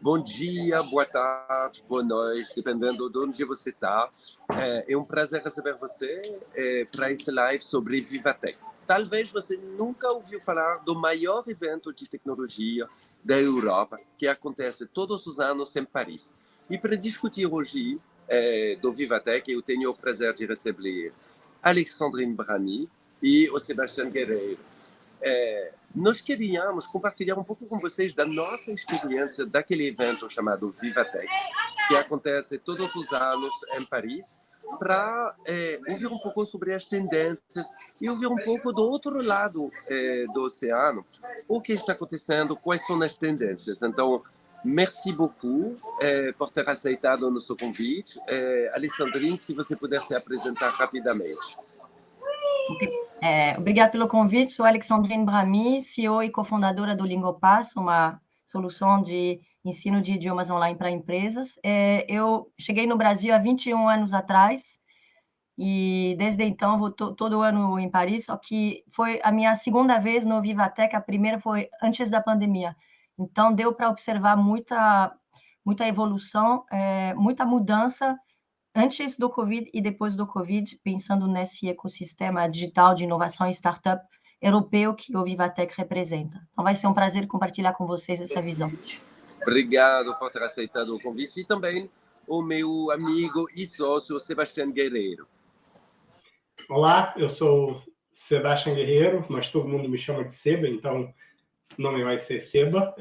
Bom dia, boa tarde, boa noite, dependendo de onde você está. É um prazer receber você para esse live sobre Vivatech. Talvez você nunca ouviu falar do maior evento de tecnologia da Europa, que acontece todos os anos em Paris. E para discutir hoje do Vivatech, eu tenho o prazer de receber Alexandrine Brami e o Sebastião Guerreiro. Nós queríamos compartilhar um pouco com vocês da nossa experiência daquele evento chamado Vivatech, que acontece todos os anos em Paris, para ouvir um pouco sobre as tendências e ouvir um pouco do outro lado do oceano, o que está acontecendo, quais são as tendências. Então, merci beaucoup por ter aceitado o nosso convite. Alessandrine, se você puder se apresentar rapidamente. Obrigada pelo convite. Sou Alexandrine Brami, CEO e cofundadora do Lingopass, uma solução de ensino de idiomas online para empresas. Eu cheguei no Brasil há 21 anos atrás e desde então vou todo ano em Paris, só que foi a minha segunda vez no Vivatech, a primeira foi antes da pandemia. Então deu para observar muita evolução, muita mudança antes do Covid e depois do Covid, pensando nesse ecossistema digital de inovação e startup europeu que o Vivatech representa. Então, vai ser um prazer compartilhar com vocês essa visão. Obrigado por ter aceitado o convite e também o meu amigo e sócio Sebastião Guerreiro. Olá, eu sou Sebastião Guerreiro, mas todo mundo me chama de Seba, então o nome vai ser Seba.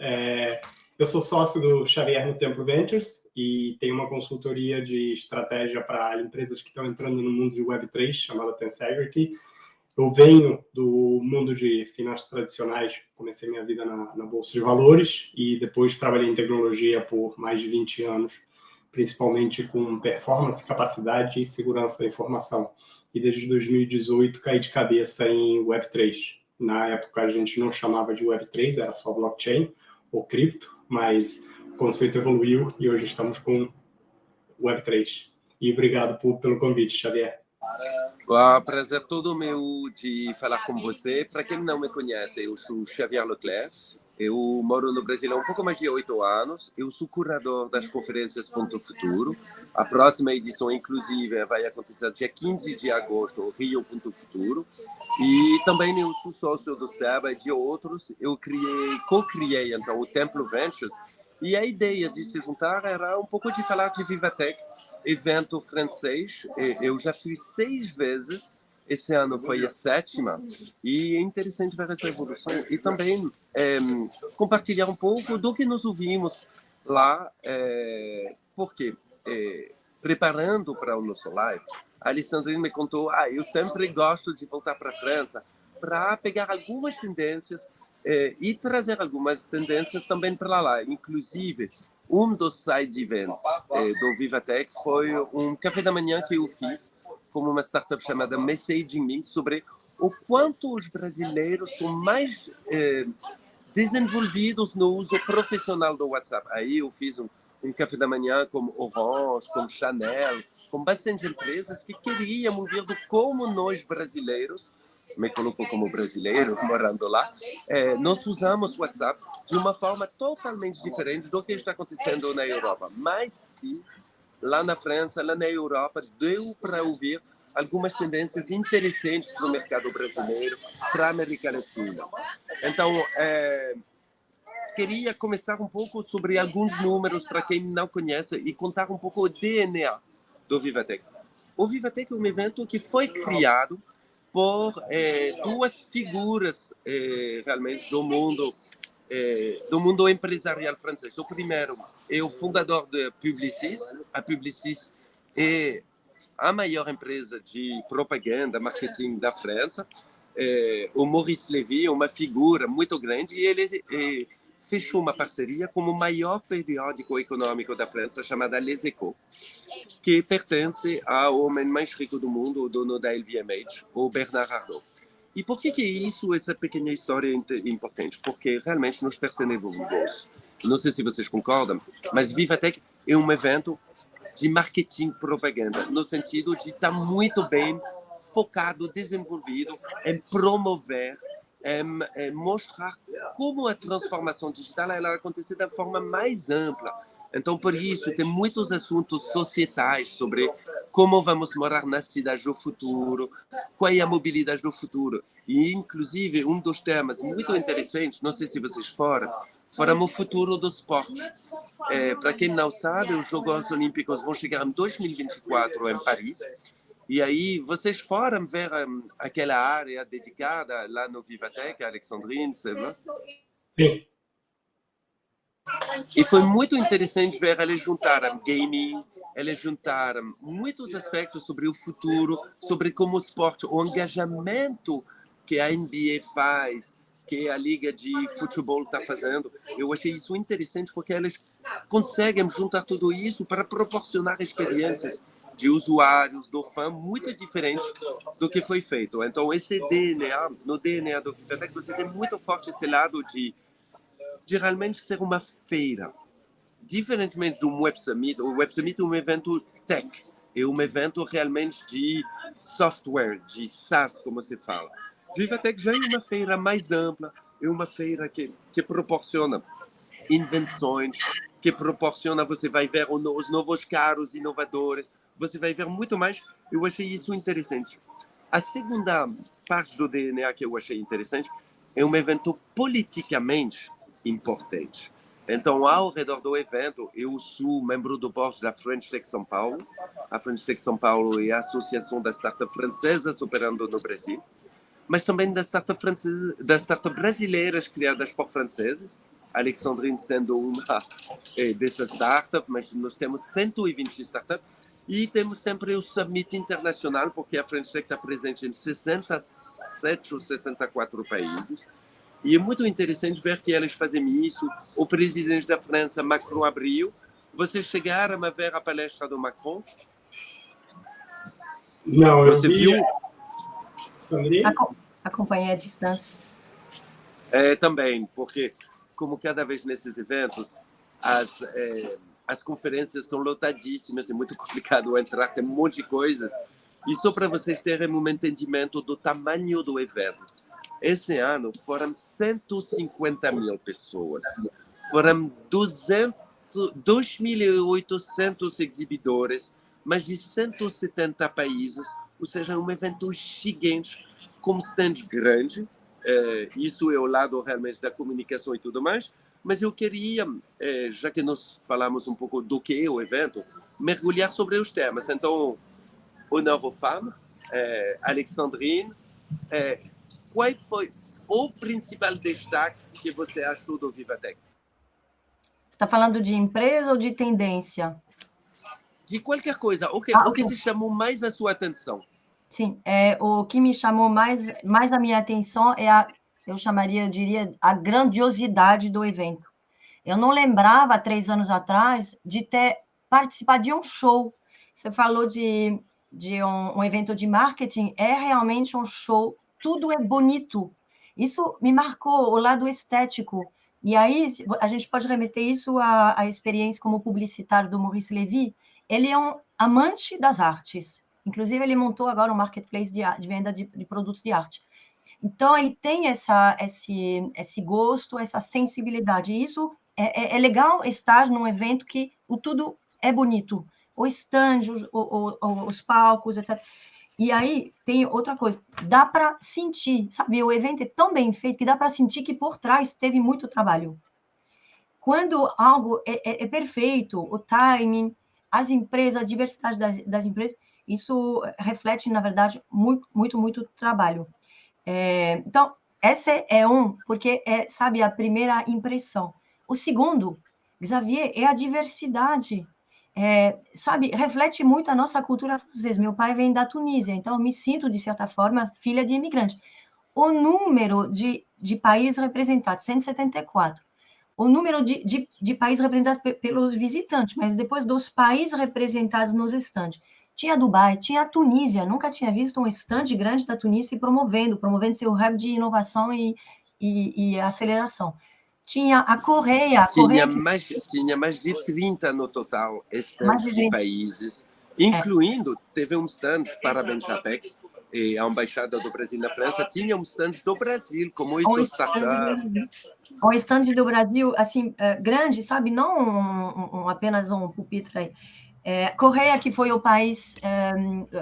Eu sou sócio do Xavier no Tempo Ventures e tenho uma consultoria de estratégia para empresas que estão entrando no mundo de Web3, chamada Tensegrity. Eu venho do mundo de finanças tradicionais, comecei minha vida na Bolsa de Valores e depois trabalhei em tecnologia por mais de 20 anos, principalmente com performance, capacidade e segurança da informação. E desde 2018 caí de cabeça em Web3. Na época a gente não chamava de Web3, era só blockchain ou cripto, mas o conceito evoluiu e hoje estamos com Web3. E obrigado pelo convite, Xavier. Prazer todo meu de falar com você. Para quem não me conhece, eu sou Xavier Leclerc. Eu moro no Brasil há um pouco mais de 8 anos. Eu sou curador das conferências Ponto Futuro. A próxima edição, inclusive, vai acontecer dia 15 de agosto, Rio Ponto Futuro. E também eu sou sócio do Seba e de outros. Eu co-criei, então, o Templo Ventures. E a ideia de se juntar era um pouco de falar de Vivatech, evento francês. Eu já fui 6 vezes. Esse ano foi a 7ª, e é interessante ver essa evolução e também compartilhar um pouco do que nós ouvimos lá, porque preparando para o nosso live, a Alessandrine me contou, eu sempre gosto de voltar para a França para pegar algumas tendências e trazer algumas tendências também para lá. Inclusive, um dos side events do Vivatech foi um café da manhã que eu fiz como uma startup chamada Messaging Me, sobre o quanto os brasileiros são mais desenvolvidos no uso profissional do WhatsApp. Aí eu fiz um café da manhã com Orange, com Chanel, com bastante empresas que queriam ouvir do como nós brasileiros, me colocou como brasileiro, morando lá, nós usamos o WhatsApp de uma forma totalmente diferente do que está acontecendo na Europa. Mas sim, lá na França, lá na Europa, deu para ouvir algumas tendências interessantes para o mercado brasileiro, para a América Latina. Então, queria começar um pouco sobre alguns números para quem não conhece e contar um pouco o DNA do Vivatech. O Vivatech é um evento que foi criado por 2 figuras realmente do mundo empresarial francês. O primeiro é o fundador da Publicis. A Publicis é a maior empresa de propaganda, marketing da França. O Maurice Lévy é uma figura muito grande e ele fechou uma parceria com o maior periódico econômico da França, chamada Les Echos, que pertence ao homem mais rico do mundo, o dono da LVMH, o Bernard Arnault. E por que isso, essa pequena história é importante? Porque realmente nós percebemos, não sei se vocês concordam, mas Vivatech é um evento de marketing propaganda, no sentido de estar muito bem focado, desenvolvido em promover mostrar como a transformação digital ela acontece da forma mais ampla. Então, por isso, tem muitos assuntos societais sobre como vamos morar na cidade do futuro, qual é a mobilidade do futuro. E, inclusive, um dos temas muito interessantes, não sei se vocês foram o futuro do esporte. Para quem não sabe, os Jogos Olímpicos vão chegar em 2024 em Paris. E aí, vocês foram ver aquela área dedicada lá no Vivatech, Alexandrine, sabe? Sim. E foi muito interessante ver eles juntaram gaming, eles juntaram muitos aspectos sobre o futuro, sobre como o esporte, o engajamento que a NBA faz, que a Liga de Futebol está fazendo. Eu achei isso interessante porque eles conseguem juntar tudo isso para proporcionar experiências de usuários, do fã, muito diferente do que foi feito. Então, esse DNA, no DNA do Vivatech, você tem muito forte esse lado de realmente ser uma feira. Diferentemente do Web Summit, o Web Summit é um evento tech, é um evento realmente de software, de SaaS, como se fala. Vivatech já é uma feira mais ampla, é uma feira que proporciona invenções, que proporciona, você vai ver os novos carros inovadores, você vai ver muito mais. Eu achei isso interessante. A segunda parte do DNA que eu achei interessante é um evento politicamente importante. Então, ao redor do evento, eu sou membro do board da French Tech São Paulo. A French Tech São Paulo é a associação das startups francesas operando no Brasil, mas também das startups brasileiras criadas por franceses. Alexandrine sendo uma dessas startups, mas nós temos 120 startups e temos sempre o Summit Internacional, porque a French Tech está presente em 67 ou 64 países. E é muito interessante ver que eles fazem isso. O presidente da França, Macron, abriu. Vocês chegaram a ver a palestra do Macron? Não, eu Você vi. viu? Acompanhei à distância. Também, porque como cada vez nesses eventos, as conferências são lotadíssimas, é muito complicado entrar, tem um monte de coisas. E só para vocês terem um entendimento do tamanho do evento. Esse ano foram 150 mil pessoas, foram 2.800 exibidores, mais de 170 países, ou seja, um evento gigante, com stand grande. Isso é o lado realmente da comunicação e tudo mais, mas eu queria, já que nós falamos um pouco do que é o evento, mergulhar sobre os temas. Então, honneur aux femmes, Alexandrine, qual foi o principal destaque que você achou do Vivatech? Você está falando de empresa ou de tendência? De qualquer coisa. O que te chamou mais a sua atenção? Sim, o que me chamou mais a minha atenção é eu diria, a grandiosidade do evento. Eu não lembrava, 3 anos atrás, de ter participado de um show. Você falou de um evento de marketing, é realmente um show, tudo é bonito. Isso me marcou, o lado estético. E aí, a gente pode remeter isso à experiência como publicitário do Maurice Lévy. Ele é um amante das artes. Inclusive, ele montou agora um marketplace de venda de produtos de arte. Então, ele tem esse gosto, essa sensibilidade. E isso é legal estar num evento que tudo é bonito. O stand, os palcos, etc. E aí, tem outra coisa. Dá para sentir, sabe? O evento é tão bem feito que dá para sentir que por trás teve muito trabalho. Quando algo é perfeito, o timing, as empresas, a diversidade das empresas, isso reflete, na verdade, muito trabalho. Então, esse é porque sabe, a primeira impressão. O segundo, Xavier, é a diversidade. Sabe, reflete muito a nossa cultura francesa. Meu pai vem da Tunísia, então eu me sinto, de certa forma, filha de imigrante. O número de países representados, 174. O número de países representados pelos visitantes, mas depois dos países representados nos estandes. Tinha Dubai, tinha a Tunísia, nunca tinha visto um estande grande da Tunísia promovendo seu hub de inovação e aceleração. Tinha a Coreia. Tinha mais de 30 no total, estandes de países, incluindo, teve um stand para a Benchapex, e a Embaixada do Brasil na França tinha um stand do Brasil, com Um muitos stand startups. um stand do Brasil, assim, grande, sabe? Não apenas um pupitre aí. Coreia, que foi o país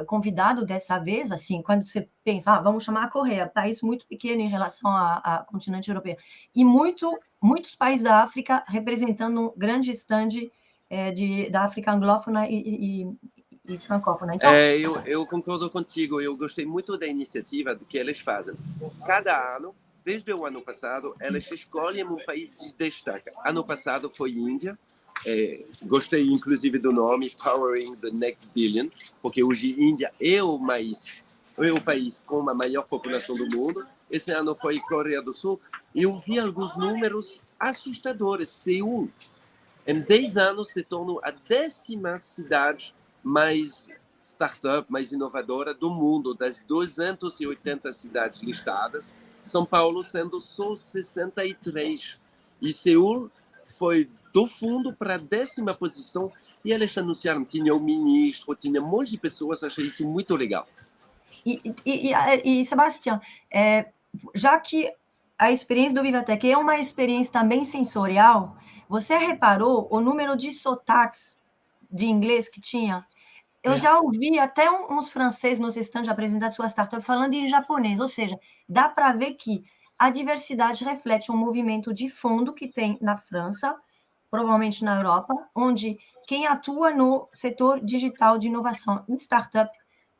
convidado dessa vez, assim, quando você pensa, vamos chamar a Coreia, país muito pequeno em relação ao continente europeu, e muitos países da África representando um grande stand da África anglófona e francófona. Então, Eu concordo contigo, eu gostei muito da iniciativa que eles fazem. Cada ano, desde o ano passado, eles escolhem um país de destaque. Ano passado foi Índia. Gostei inclusive do nome Powering the Next Billion, porque hoje Índia é o país com a maior população do mundo. Esse ano foi Coreia do Sul. Eu vi alguns números assustadores. Seul, em 10 anos, se tornou a 10ª cidade mais startup, mais inovadora do mundo, das 280 cidades listadas. São Paulo sendo só 63. E Seul foi do fundo para a 10ª posição, e eles anunciaram, tinha o ministro, tinha um monte de pessoas, achei isso muito legal. E Sebastião, já que a experiência do Vivatech é uma experiência também sensorial, você reparou o número de sotaques de inglês que tinha? Eu já ouvi até uns franceses nos stands apresentando sua startup falando em japonês, ou seja, dá para ver que a diversidade reflete um movimento de fundo que tem na França, provavelmente na Europa, onde quem atua no setor digital de inovação em startup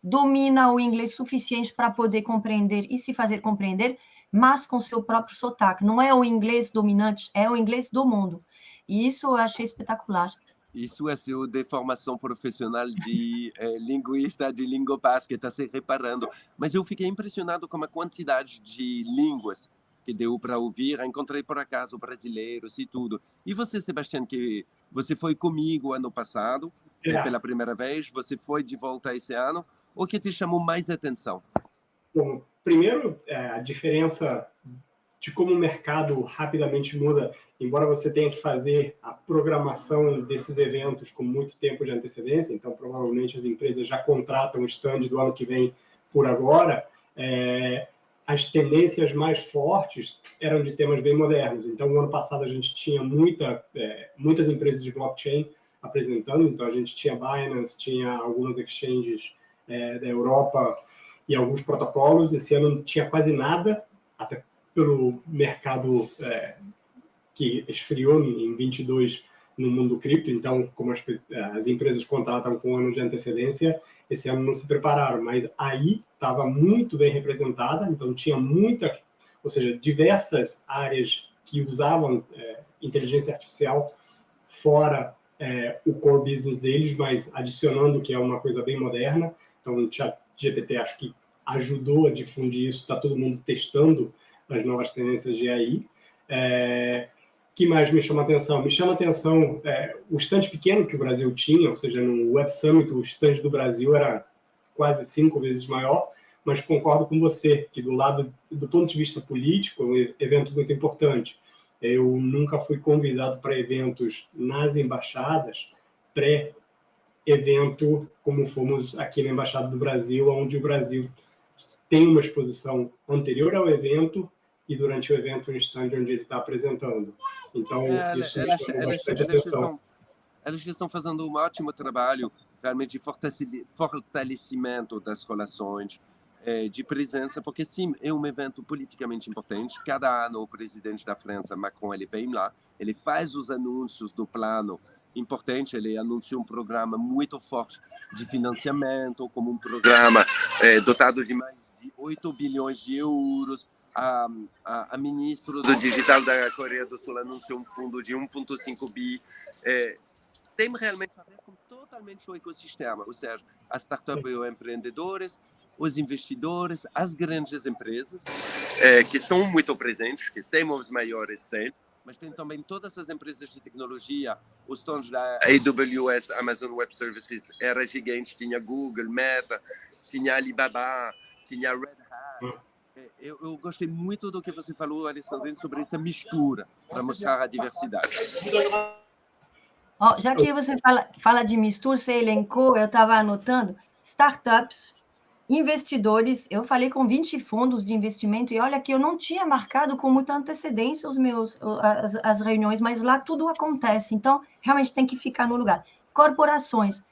domina o inglês suficiente para poder compreender e se fazer compreender, mas com seu próprio sotaque. Não é o inglês dominante, é o inglês do mundo. E isso eu achei espetacular. Isso é seu de formação profissional de linguista de Lingopass que está se reparando. Mas eu fiquei impressionado com a quantidade de línguas que deu para ouvir. Encontrei, por acaso, brasileiros e tudo. E você, Sebastião, que você foi comigo ano passado, pela primeira vez, você foi de volta esse ano. O que te chamou mais atenção? Bom, primeiro, a diferença de como o mercado rapidamente muda, embora você tenha que fazer a programação desses eventos com muito tempo de antecedência, então provavelmente as empresas já contratam o stand do ano que vem por agora, as tendências mais fortes eram de temas bem modernos. Então, no ano passado a gente tinha muitas empresas de blockchain apresentando, então a gente tinha Binance, tinha algumas exchanges da Europa e alguns protocolos. Esse ano não tinha quase nada, até pelo mercado que esfriou em 22 no mundo cripto. Então, como as empresas contratam com um ano de antecedência, esse ano não se prepararam, mas aí estava muito bem representada, então tinha ou seja, diversas áreas que usavam inteligência artificial fora o core business deles, mas adicionando que é uma coisa bem moderna. Então, o ChatGPT acho que ajudou a difundir isso, está todo mundo testando as novas tendências de AI. Que mais me chama a atenção? Me chama a atenção o stand pequeno que o Brasil tinha, ou seja, no Web Summit, o stand do Brasil era quase 5 vezes maior, mas concordo com você, que do ponto de vista político, é um evento muito importante. Eu nunca fui convidado para eventos nas embaixadas, pré-evento, como fomos aqui na Embaixada do Brasil, onde o Brasil tem uma exposição anterior ao evento e durante o evento um stand onde ele está apresentando. Então, isso me chama bastante atenção. Eles estão fazendo um ótimo trabalho, realmente, de fortalecimento das relações, de presença, porque sim, é um evento politicamente importante. Cada ano o presidente da França, Macron, ele vem lá, ele faz os anúncios do plano importante, ele anunciou um programa muito forte de financiamento, como um programa dotado de mais de 8 bilhões de euros. A ministra do Digital da Coreia do Sul anunciou um fundo de 1,5 bi. Tem realmente a ver com totalmente o ecossistema, ou seja, as startups e os empreendedores, os investidores, as grandes empresas, que são muito presentes, que temos maiores stands, mas tem também todas as empresas de tecnologia, os stands da AWS, Amazon Web Services, era gigante, tinha Google, Meta, tinha Alibaba, tinha Red Hat. Eu gostei muito do que você falou, Alessandro, sobre essa mistura, para mostrar a diversidade. Já que você fala de mistura, você elencou, eu estava anotando, startups, investidores, eu falei com 20 fundos de investimento, e olha que eu não tinha marcado com muita antecedência as reuniões, mas lá tudo acontece, então realmente tem que ficar no lugar. Corporações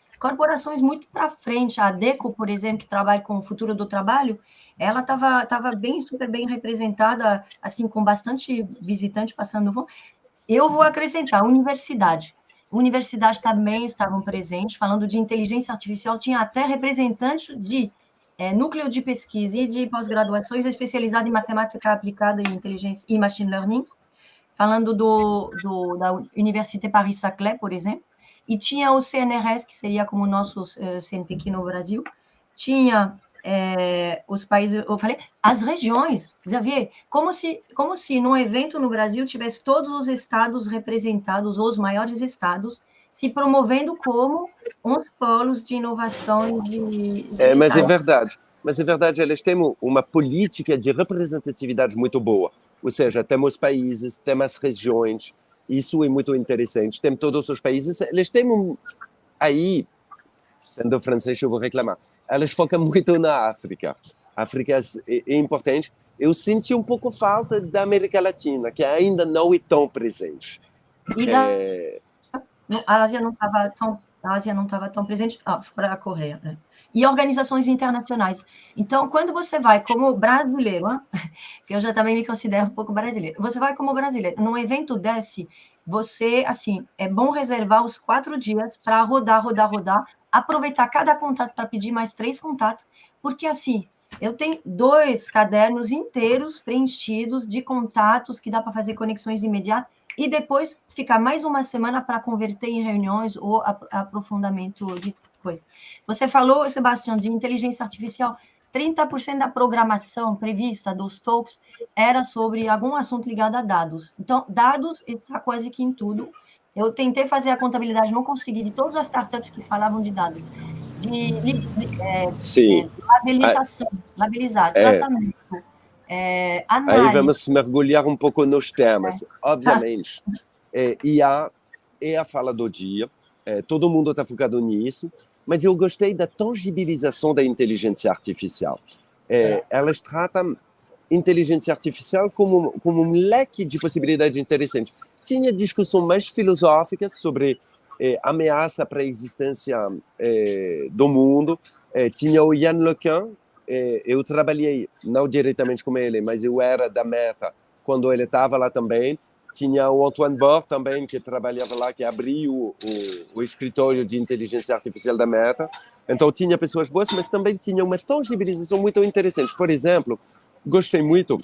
muito para frente, a Adecco, por exemplo, que trabalha com o futuro do trabalho, ela estava super bem representada, assim, com bastante visitante passando. Eu vou acrescentar, universidade também estavam presentes, falando de inteligência artificial, tinha até representantes de núcleo de pesquisa e de pós-graduações especializado em matemática aplicada e inteligência e machine learning, falando da Université Paris-Saclay, por exemplo, e tinha o CNRS, que seria como o nosso CNPq no Brasil, tinha os países, eu falei, as regiões, Xavier, como se num evento no Brasil tivesse todos os estados representados, os maiores estados, se promovendo como uns polos de inovação digital. Mas é verdade, eles têm uma política de representatividade muito boa, ou seja, temos países, temos regiões, isso é muito interessante, temos todos os países, eles têm aí, sendo francês eu vou reclamar, elas focam muito na África. A África é importante. Eu senti um pouco falta da América Latina, que ainda não é tão presente. E a Ásia não estava tão presente, fora a Coreia, né? E organizações internacionais. Então, quando você vai como brasileiro, que eu já também me considero um pouco brasileiro, você vai como brasileiro, num evento desse, você, assim, é bom reservar os 4 dias para rodar, aproveitar cada contato para pedir mais 3 contatos, porque, assim, eu tenho 2 cadernos inteiros preenchidos de contatos que dá para fazer conexões imediatas, e depois ficar mais uma semana para converter em reuniões ou aprofundamento de coisa. Você falou, Sebastião, de inteligência artificial. 30% da programação prevista dos talks era sobre algum assunto ligado a dados. Então, dados está quase que em tudo. Eu tentei fazer a contabilidade, não consegui, de todas as startups que falavam de dados. Labelizar, tratamento, análise. Aí vamos mergulhar um pouco nos temas. Obviamente, IA é a fala do dia, todo mundo está focado nisso, mas eu gostei da tangibilização da inteligência artificial. Elas tratam inteligência artificial como um leque de possibilidades interessantes. Tinha discussão mais filosófica sobre ameaça para a existência do mundo. Tinha o Yann LeCun, eu trabalhei, não diretamente com ele, mas eu era da Meta quando ele estava lá também. Tinha o Antoine Bord também, que trabalhava lá, que abriu o escritório de inteligência artificial da Meta. Então, tinha pessoas boas, mas também tinha uma tangibilização muito interessante. Por exemplo, gostei muito,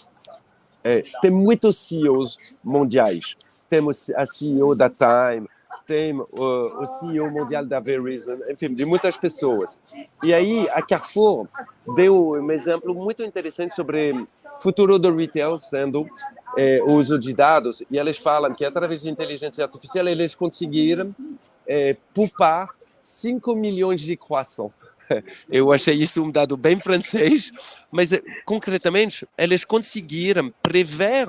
tem muitos CEOs mundiais. Temos a CEO da Time, tem o CEO mundial da Verizon, enfim, de muitas pessoas. E aí, a Carrefour deu um exemplo muito interessante sobre o futuro do retail, sendo o uso de dados, e eles falam que, através de inteligência artificial, eles conseguiram poupar 5 milhões de croissants. Eu achei isso um dado bem francês, mas, concretamente, eles conseguiram prever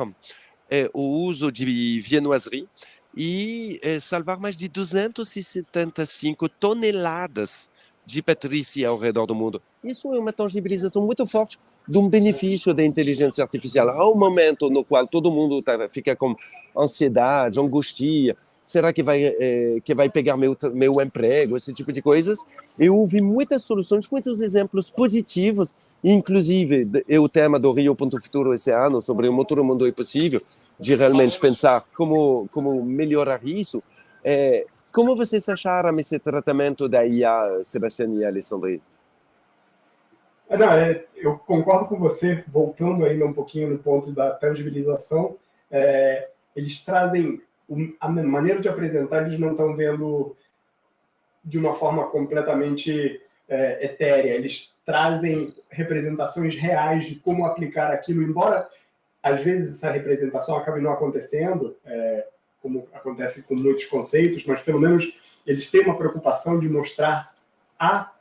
o uso de viennoiserie e salvar mais de 275 toneladas de patrícia ao redor do mundo. Isso é uma tangibilização muito forte de um benefício da inteligência artificial. Há um momento no qual todo mundo fica com ansiedade, angústia, será que vai pegar meu emprego, esse tipo de coisas. Eu ouvi muitas soluções, muitos exemplos positivos, inclusive o tema do Rio Ponto Futuro esse ano, sobre o motor mundo é possível, de realmente pensar como melhorar isso. Como vocês acharam esse tratamento da IA, Sebastião e Alexandre? Eu concordo com você, voltando ainda um pouquinho no ponto da tangibilização, eles trazem a maneira de apresentar, eles não estão vendo de uma forma completamente etérea, eles trazem representações reais de como aplicar aquilo, embora às vezes essa representação acabe não acontecendo, como acontece com muitos conceitos, mas pelo menos eles têm uma preocupação de mostrar a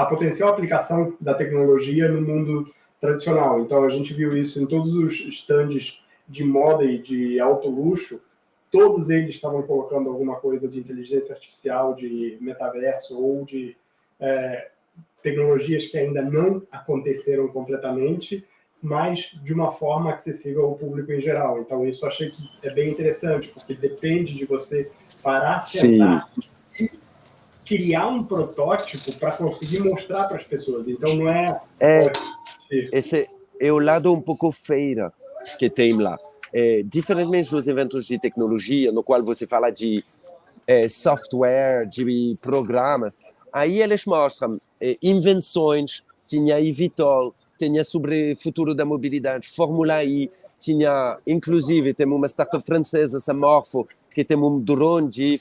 potencial aplicação da tecnologia no mundo tradicional. Então, a gente viu isso em todos os stands de moda e de alto luxo, todos eles estavam colocando alguma coisa de inteligência artificial, de metaverso ou de tecnologias que ainda não aconteceram completamente, mas de uma forma acessível ao público em geral. Então, isso eu achei que é bem interessante, porque depende de você parar, sentar e criar um protótipo para conseguir mostrar para as pessoas. Então, não é... Esse é o lado um pouco feira que tem lá. Diferentemente dos eventos de tecnologia, no qual você fala de software, de programa, aí eles mostram invenções, tinha eVTOL, tinha sobre o futuro da mobilidade, Fórmula I, tinha, inclusive, temos uma startup francesa, Samorfo, que tem um drone de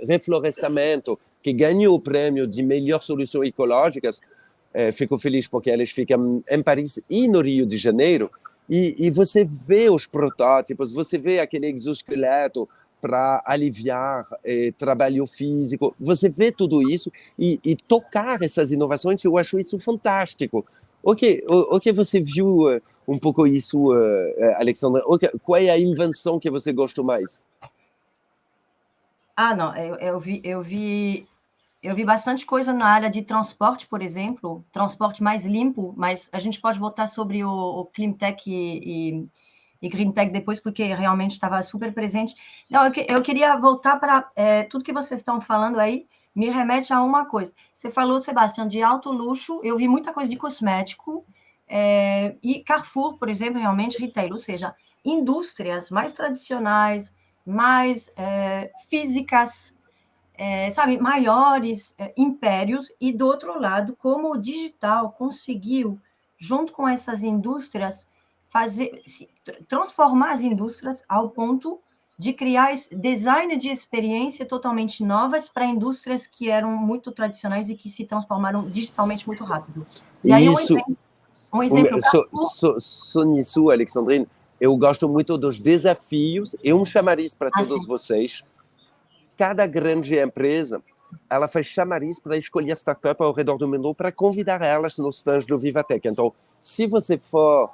reflorestamento, que ganhou o prêmio de melhor solução ecológicas. Fico feliz porque eles ficam em Paris e no Rio de Janeiro, e você vê os protótipos, você vê aquele exoesqueleto para aliviar trabalho físico, você vê tudo isso e tocar essas inovações, eu acho isso fantástico. O que você viu um pouco isso, Alexandra? Qual é a invenção que você gostou mais? Não, eu vi bastante coisa na área de transporte, por exemplo, transporte mais limpo, mas a gente pode voltar sobre o Clean Tech e Green Tech depois, porque realmente estava super presente. Não, eu queria voltar para tudo que vocês estão falando aí, me remete a uma coisa. Você falou, Sebastião, de alto luxo, eu vi muita coisa de cosmético, e Carrefour, por exemplo, realmente retail, ou seja, indústrias mais tradicionais, mais físicas, sabe, maiores impérios, e do outro lado, como o digital conseguiu, junto com essas indústrias, transformar as indústrias ao ponto de criar design de experiência totalmente novas para indústrias que eram muito tradicionais e que se transformaram digitalmente muito rápido. E aí um exemplo. Só nisso, Alexandrine, eu gosto muito dos desafios, e um chamariz para todos vocês. Cada grande empresa, ela faz chamariz para escolher startup ao redor do mundo para convidar elas nos stands do Vivatech. Então, se você for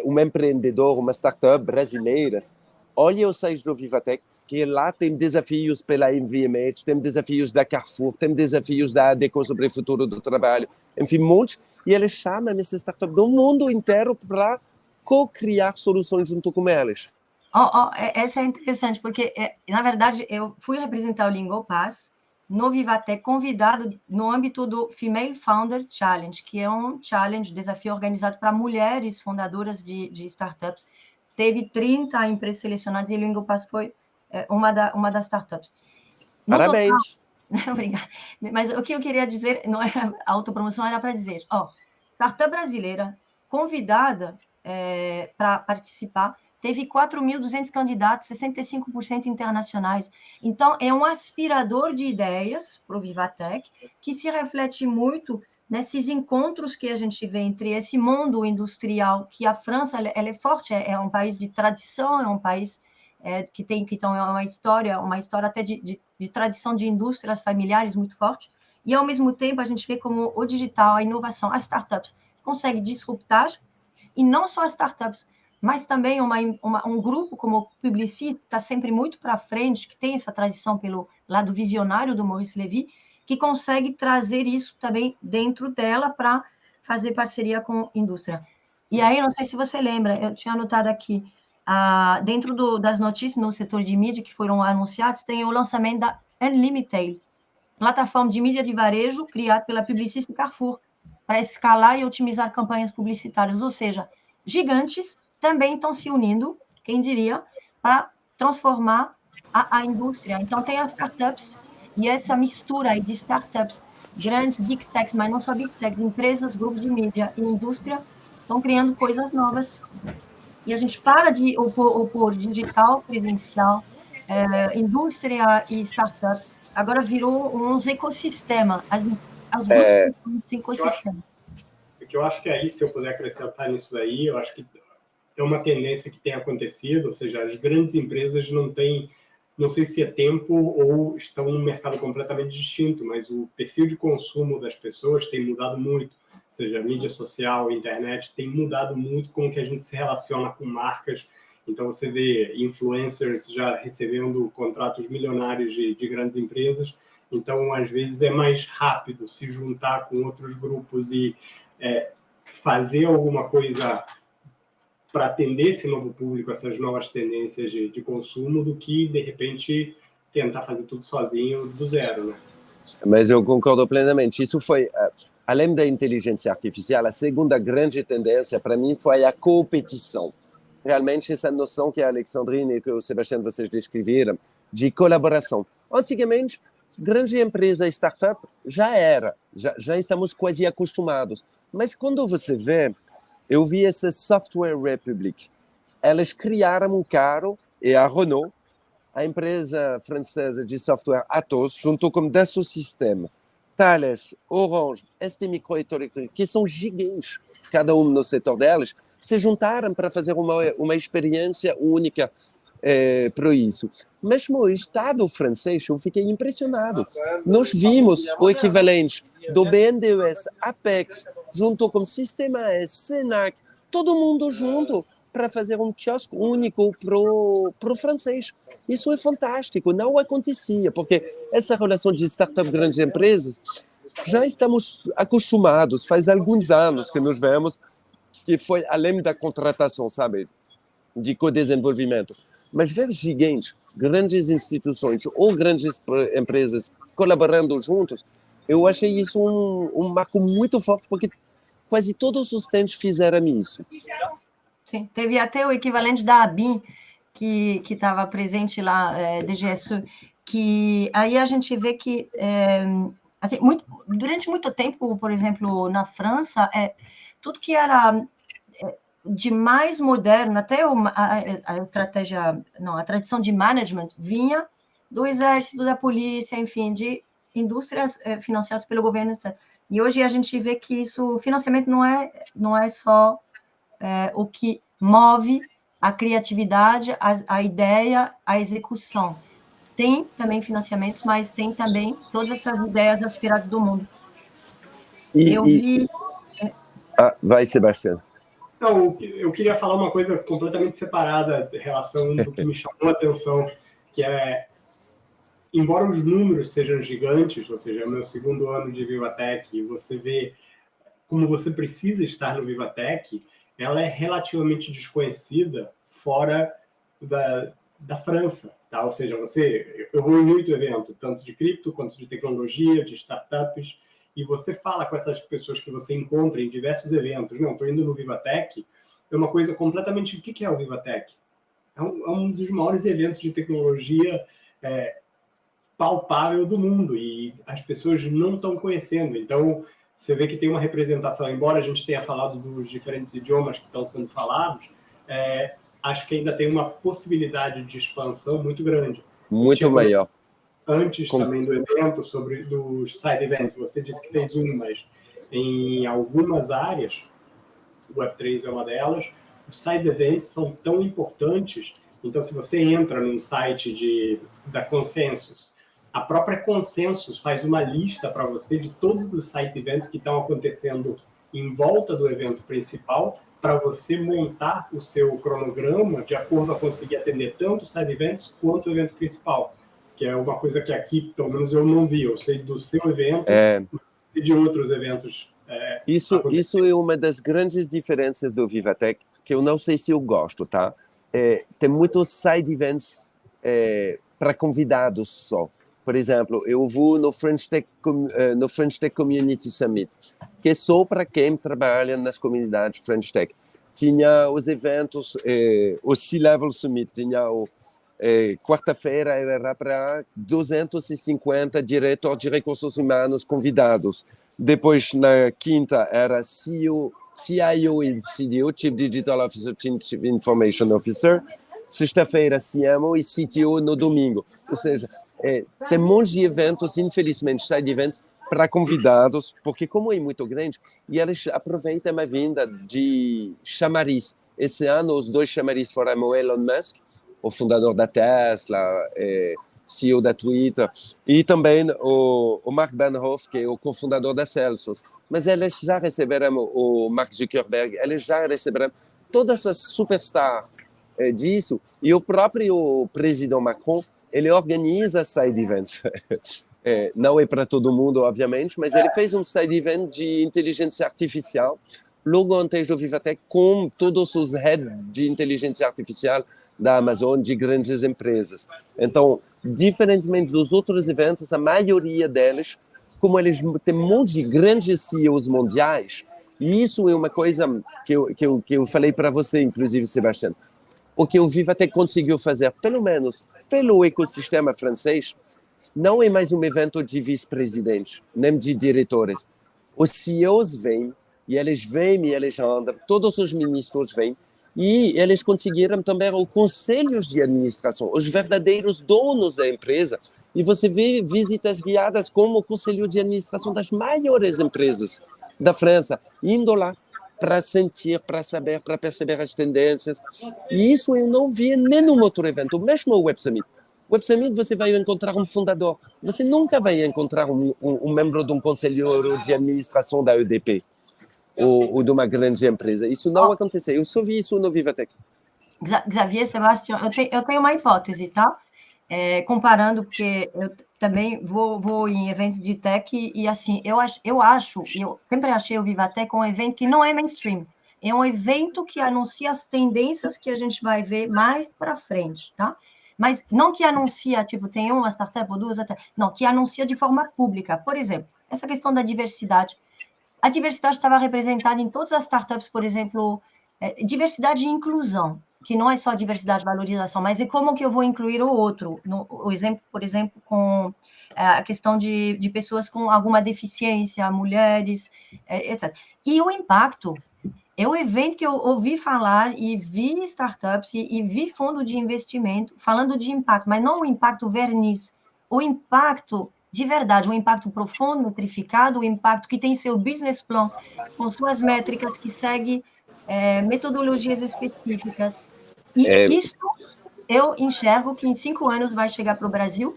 um empreendedor, uma startup brasileira, olhe o site do Vivatech, que lá tem desafios pela MVMH, tem desafios da Carrefour, tem desafios da ADECO sobre o futuro do trabalho, enfim, um monte. E eles chamam essas startups do mundo inteiro para co-criar soluções junto com elas. Essa é interessante, porque, na verdade, eu fui representar o Lingopass no Vivatech, convidado no âmbito do Female Founder Challenge, que é um desafio organizado para mulheres fundadoras de startups. Teve 30 empresas selecionadas e o Lingopass foi uma das startups. Parabéns! Total, obrigada. Mas o que eu queria dizer, não era autopromoção, era para dizer, startup brasileira convidada para participar, teve 4.200 candidatos, 65% internacionais. Então, é um aspirador de ideias para o Vivatech, que se reflete muito nesses encontros que a gente vê entre esse mundo industrial, que a França ela é forte, é um país de tradição, é um país que tem então, uma história até de tradição de indústrias familiares muito forte, e, ao mesmo tempo, a gente vê como o digital, a inovação, as startups, consegue disruptar, e não só as startups, mas também um grupo como o Publicis está sempre muito para frente, que tem essa tradição pelo lado visionário do Maurice Lévy, que consegue trazer isso também dentro dela para fazer parceria com a indústria. E aí, não sei se você lembra, eu tinha anotado aqui, dentro das notícias no setor de mídia que foram anunciadas, tem o lançamento da Unlimited, plataforma de mídia de varejo criada pela Publicis e Carrefour, para escalar e otimizar campanhas publicitárias, ou seja, gigantes também estão se unindo, quem diria, para transformar a indústria. Então, tem as startups, e essa mistura aí de startups, grandes big techs, mas não só big techs, empresas, grupos de mídia e indústria, estão criando coisas novas. E a gente para de opor digital, presencial, indústria e startups. Agora virou uns ecossistemas, os grupos de ecossistema. O que eu acho que aí, se eu puder acrescentar nisso daí, eu acho que é uma tendência que tem acontecido, ou seja, as grandes empresas não sei se é tempo ou estão num mercado completamente distinto, mas o perfil de consumo das pessoas tem mudado muito, ou seja, a mídia social, a internet tem mudado muito com o que a gente se relaciona com marcas. Então, você vê influencers já recebendo contratos milionários de grandes empresas. Então, às vezes, é mais rápido se juntar com outros grupos e fazer alguma coisa para atender esse novo público, essas novas tendências de consumo, do que, de repente, tentar fazer tudo sozinho do zero, né? Mas eu concordo plenamente. Isso foi, além da inteligência artificial, a segunda grande tendência para mim foi a competição. Realmente essa noção que a Alexandrine e que o Sebastião vocês descreveram de colaboração. Antigamente, grande empresa e startup já estamos quase acostumados. Mas quando você vê, eu vi essa Software Republic, elas criaram um carro e a Renault, a empresa francesa de software Atos, junto com Dassault Systèmes, Thales, Orange, ST Microelectronics, que são gigantes, cada um no setor delas, se juntaram para fazer uma experiência única para isso. Mesmo o Estado francês, eu fiquei impressionado. Nós vimos o equivalente do BNDES, Apex, junto com Sistema S, Senac, todo mundo junto para fazer um quiosque único para o francês. Isso é fantástico, não acontecia, porque essa relação de startup e grandes empresas, já estamos acostumados, faz alguns anos que nós vemos que foi além da contratação, sabe, de co-desenvolvimento. Mas ver gigantes, grandes instituições ou grandes empresas colaborando juntos, eu achei isso um marco muito forte, porque quase todos os tempos fizeram isso. Sim, teve até o equivalente da ABIN, que estava presente lá, DGSU, que aí a gente vê que, assim, durante muito tempo, por exemplo, na França, tudo que era de mais moderno, até a estratégia, não, a tradição de management vinha do exército, da polícia, enfim, de indústrias financiadas pelo governo, etc. E hoje a gente vê que isso, financiamento não é só o que move a criatividade, a ideia, a execução. Tem também financiamentos, mas tem também todas essas ideias aspiradas do mundo. Eu vi... Vai, Sebastião. Não, eu queria falar uma coisa completamente separada em relação do que me chamou a atenção, que embora os números sejam gigantes, ou seja, é o meu segundo ano de Vivatech, e você vê como você precisa estar no Vivatech, ela é relativamente desconhecida fora da França, tá? Ou seja, eu vou em muito evento, tanto de cripto quanto de tecnologia, de startups, e você fala com essas pessoas que você encontra em diversos eventos. Não, estou indo no Vivatech, é uma coisa completamente... O que é o Vivatech? É um dos maiores eventos de tecnologia palpável do mundo, e as pessoas não estão conhecendo. Então, você vê que tem uma representação, embora a gente tenha falado dos diferentes idiomas que estão sendo falados, acho que ainda tem uma possibilidade de expansão muito grande. Muito maior. Antes também do evento, sobre dos side events, você disse que fez mas em algumas áreas, o Web3 é uma delas, os side events são tão importantes. Então, se você entra num site da Consensus, a própria Consensus faz uma lista para você de todos os side events que estão acontecendo em volta do evento principal, para você montar o seu cronograma de acordo a conseguir atender tanto os side events quanto o evento principal, que é uma coisa que aqui, pelo menos, eu não vi. Eu sei do seu evento e de outros eventos. Isso é uma das grandes diferenças do Vivatech, que eu não sei se eu gosto, tá? Tem muitos side events para convidados só. Por exemplo, eu vou no French Tech Community Summit, que é só para quem trabalha nas comunidades French Tech. Tinha os eventos, o C-Level Summit, tinha quarta-feira era para 250 diretores de recursos humanos convidados. Depois, na quinta, era CIO e CDO, Chief Digital Officer, Chief Information Officer. Sexta-feira, CMO e CTO no domingo. Ou seja, tem um monte de eventos, infelizmente, side events, para convidados, porque como é muito grande, e eles aproveitam a vinda de chamariz. Esse ano, os dois chamariz foram o Elon Musk, o fundador da Tesla, CEO da Twitter, e também o Mark Benioff, que é o cofundador da Salesforce. Mas eles já receberam o Mark Zuckerberg, eles já receberam todas essas superstars disso, e o próprio presidente Macron, ele organiza side events. Não é para todo mundo, obviamente, mas ele fez um side event de inteligência artificial logo antes do Vivatech, com todos os heads de inteligência artificial da Amazon, de grandes empresas. Então, diferentemente dos outros eventos, a maioria deles, como eles têm um monte de grandes CEOs mundiais, e isso é uma coisa que eu falei para você, inclusive, Sebastião, o que o Vivatech conseguiu fazer, pelo menos pelo ecossistema francês, não é mais um evento de vice-presidentes, nem de diretores. Os CEOs vêm, e eles andam, todos os ministros vêm, e eles conseguiram também os conselhos de administração, os verdadeiros donos da empresa, e você vê visitas guiadas como o conselho de administração das maiores empresas da França, indo lá para sentir, para saber, para perceber as tendências, e isso eu não vi em nenhum outro evento, mesmo o Web Summit. Web Summit você vai encontrar um fundador, você nunca vai encontrar um membro de um conselho de administração da EDP, ou de uma grande empresa. Isso não aconteceu. Eu só vi isso no Vivatech. Xavier, Sebastião, eu tenho uma hipótese, tá? Comparando, porque eu também vou em eventos de tech e assim, eu sempre achei o Vivatech um evento que não é mainstream. É um evento que anuncia as tendências que a gente vai ver mais para frente, tá? Mas não que anuncia, tipo, tem uma startup ou duas, não, que anuncia de forma pública. Por exemplo, essa questão da diversidade. A diversidade estava representada em todas as startups, por exemplo, diversidade e inclusão, que não é só diversidade e valorização, mas é como que eu vou incluir o outro. Por exemplo, com a questão de pessoas com alguma deficiência, mulheres, etc. E o impacto é o evento que eu ouvi falar e vi startups e vi fundo de investimento falando de impacto, mas não o impacto verniz, o impacto de verdade, um impacto profundo, metrificado, o impacto que tem seu business plan, com suas métricas, que segue metodologias específicas. E isso eu enxergo que em 5 anos vai chegar para o Brasil,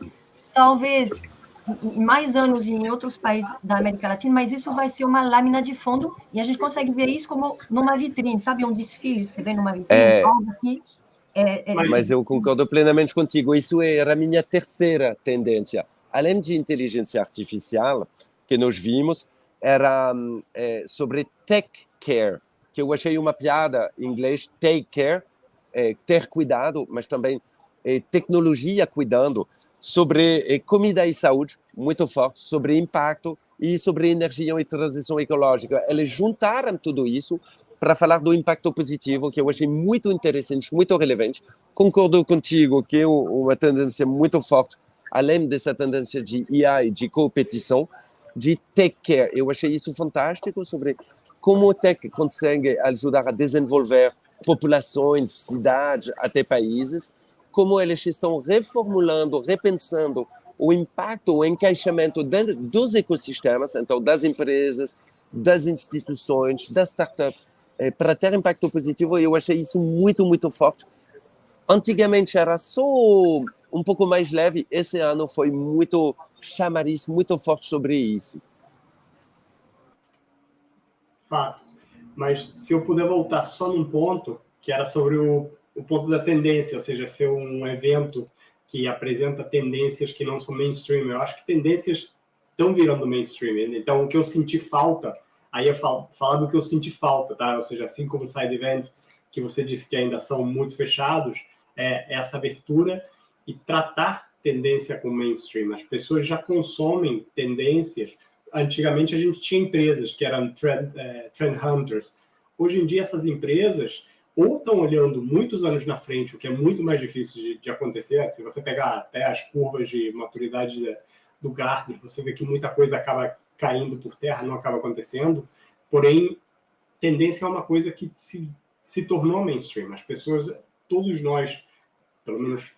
talvez em mais anos em outros países da América Latina, mas isso vai ser uma lâmina de fundo e a gente consegue ver isso como numa vitrine, sabe? Um desfile, você vê numa vitrine, algo aqui. Mas eu concordo plenamente contigo. Isso era a minha terceira tendência. Além de inteligência artificial, que nós vimos, era sobre tech care, que eu achei uma piada em inglês, take care, ter cuidado, mas também tecnologia cuidando, sobre comida e saúde, muito forte, sobre impacto e sobre energia e transição ecológica. Eles juntaram tudo isso para falar do impacto positivo, que eu achei muito interessante, muito relevante. Concordo contigo que é uma tendência muito forte, além dessa tendência de IA e de competição, de tech care. Eu achei isso fantástico, sobre como o tech consegue ajudar a desenvolver populações, cidades, até países, como eles estão reformulando, repensando o impacto, o encaixamento dos ecossistemas, então das empresas, das instituições, das startups, para ter impacto positivo. Eu achei isso muito, muito forte. Antigamente era só um pouco mais leve, esse ano foi muito chamariz, muito forte sobre isso. Fato. Mas se eu puder voltar só num ponto, que era sobre o ponto da tendência, ou seja, ser um evento que apresenta tendências que não são mainstream. Eu acho que tendências estão virando mainstream. Então, o que eu senti falta, aí é falar do que eu senti falta, tá? Ou seja, assim como side events, que você disse que ainda são muito fechados, essa abertura e tratar tendência como mainstream. As pessoas já consomem tendências. Antigamente, a gente tinha empresas que eram trend hunters. Hoje em dia, essas empresas ou estão olhando muitos anos na frente, o que é muito mais difícil de acontecer. Se você pegar até as curvas de maturidade do Gartner, você vê que muita coisa acaba caindo por terra, não acaba acontecendo. Porém, tendência é uma coisa que se tornou mainstream. As pessoas, todos nós, pelo menos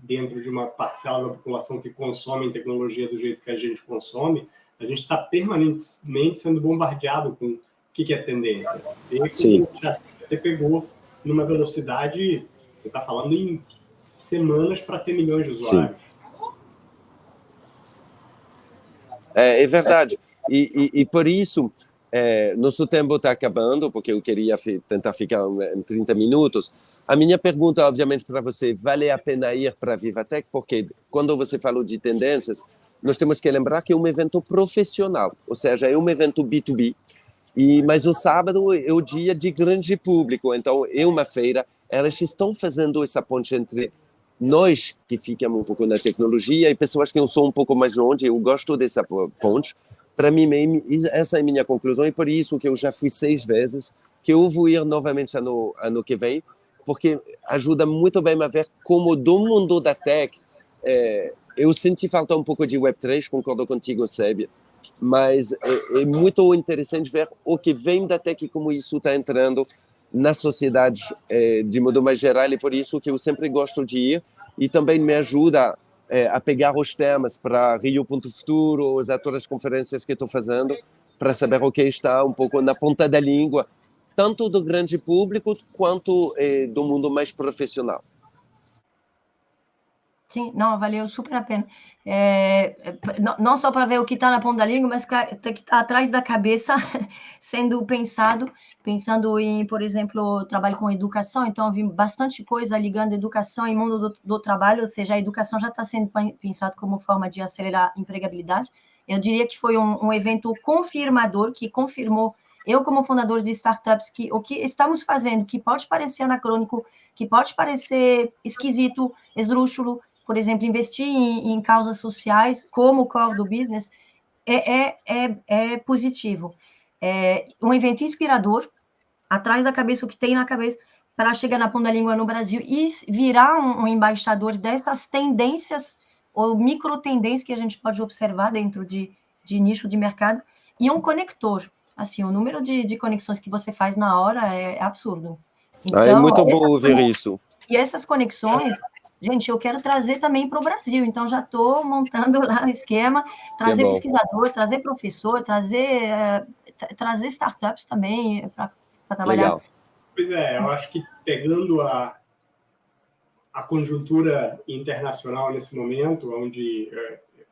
dentro de uma parcela da população que consome tecnologia do jeito que a gente consome, a gente está permanentemente sendo bombardeado com o que é tendência. Sim. Você pegou numa velocidade, você está falando em semanas para ter milhões de usuários. Sim. É verdade. E por isso, nosso tempo está acabando, porque eu queria tentar ficar em 30 minutos. A minha pergunta, obviamente, para você, vale a pena ir para a Vivatech? Porque quando você falou de tendências, nós temos que lembrar que é um evento profissional, ou seja, é um evento B2B, mas o sábado é o dia de grande público, então é uma feira, elas estão fazendo essa ponte entre nós, que ficamos um pouco na tecnologia, e pessoas que eu sou um pouco mais longe, eu gosto dessa ponte. Para mim, essa é a minha conclusão, e por isso que eu já fui 6 vezes, que eu vou ir novamente ano que vem, porque ajuda muito bem a ver como do mundo da tech, eu senti falta um pouco de Web3, concordo contigo, Seb, mas é muito interessante ver o que vem da tech e como isso está entrando na sociedade de modo mais geral, e por isso que eu sempre gosto de ir, e também me ajuda a pegar os temas para Rio.Futuro, as outras conferências que estou fazendo, para saber o que está um pouco na ponta da língua, tanto do grande público quanto do mundo mais profissional. Sim, não, valeu super a pena. Não só para ver o que está na ponta da língua, mas que está atrás da cabeça, sendo pensando em, por exemplo, trabalho com educação, então eu vi bastante coisa ligando educação e mundo do trabalho, ou seja, a educação já está sendo pensada como forma de acelerar a empregabilidade. Eu diria que foi um evento confirmador, que confirmou, eu como fundador de startups, que o que estamos fazendo, que pode parecer anacrônico, que pode parecer esquisito, esdrúxulo, por exemplo, investir em causas sociais como o core do business, é positivo. É um evento inspirador, atrás da cabeça, o que tem na cabeça, para chegar na ponta da língua no Brasil e virar um embaixador dessas tendências ou micro-tendências que a gente pode observar dentro de nicho de mercado, e um conector. Assim, o número de conexões que você faz na hora é absurdo. Então, é muito bom ouvir isso. E essas conexões, gente, eu quero trazer também para o Brasil, então já estou montando lá o esquema, trazer pesquisador, trazer professor, trazer startups também para trabalhar. Legal. Pois eu acho que pegando a conjuntura internacional nesse momento, onde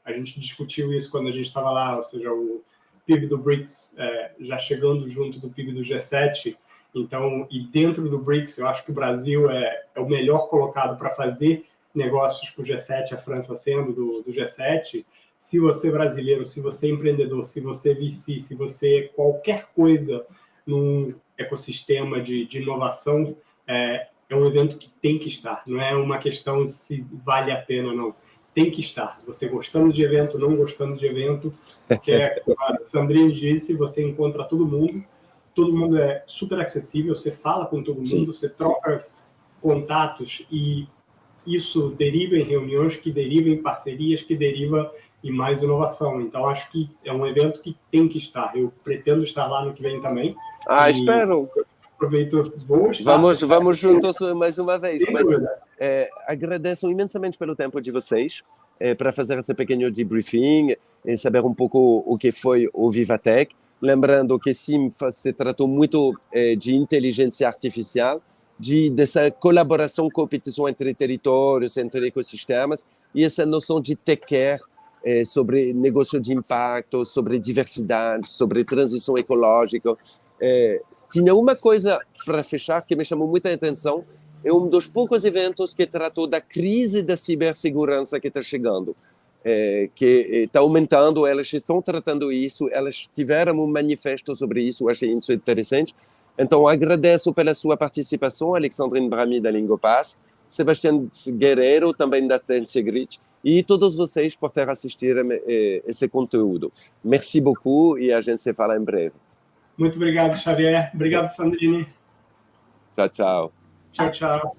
a gente discutiu isso quando a gente estava lá, ou seja, o PIB do BRICS já chegando junto do PIB do G7, então, e dentro do BRICS, eu acho que o Brasil é o melhor colocado para fazer negócios com o G7, a França sendo do G7. Se você é brasileiro, se você é empreendedor, se você é VC, se você é qualquer coisa num ecossistema de inovação, é um evento que tem que estar. Não é uma questão se vale a pena ou não. Tem que estar. Você gostando de evento, não gostando de evento, porque, como a Sandrine disse, você encontra todo mundo é super acessível, você fala com todo mundo, Sim. Você troca contatos e isso deriva em reuniões, que deriva em parcerias, que deriva em mais inovação. Então, acho que é um evento que tem que estar. Eu pretendo estar lá no que vem também. Espero. Aproveito, vou estar. Vamos juntos mais uma vez. Mas, agradeço imensamente pelo tempo de vocês para fazer esse pequeno debriefing e saber um pouco o que foi o Vivatech. Lembrando que sim, se tratou muito de inteligência artificial, dessa colaboração, competição entre territórios, entre ecossistemas, e essa noção de tech care sobre negócio de impacto, sobre diversidade, sobre transição ecológica. Tinha uma coisa para fechar que me chamou muita atenção, é um dos poucos eventos que tratou da crise da cibersegurança que está chegando. Que está aumentando, elas estão tratando isso, elas tiveram um manifesto sobre isso, achei isso interessante. Então, agradeço pela sua participação, Alexandrine Bramy, da Lingopass, Sebastião Guerreiro, também da Tensegrit, e todos vocês por ter assistido esse conteúdo. Merci beaucoup e a gente se fala em breve. Muito obrigado, Xavier. Obrigado, Sandrine. Tchau, tchau. Tchau, tchau.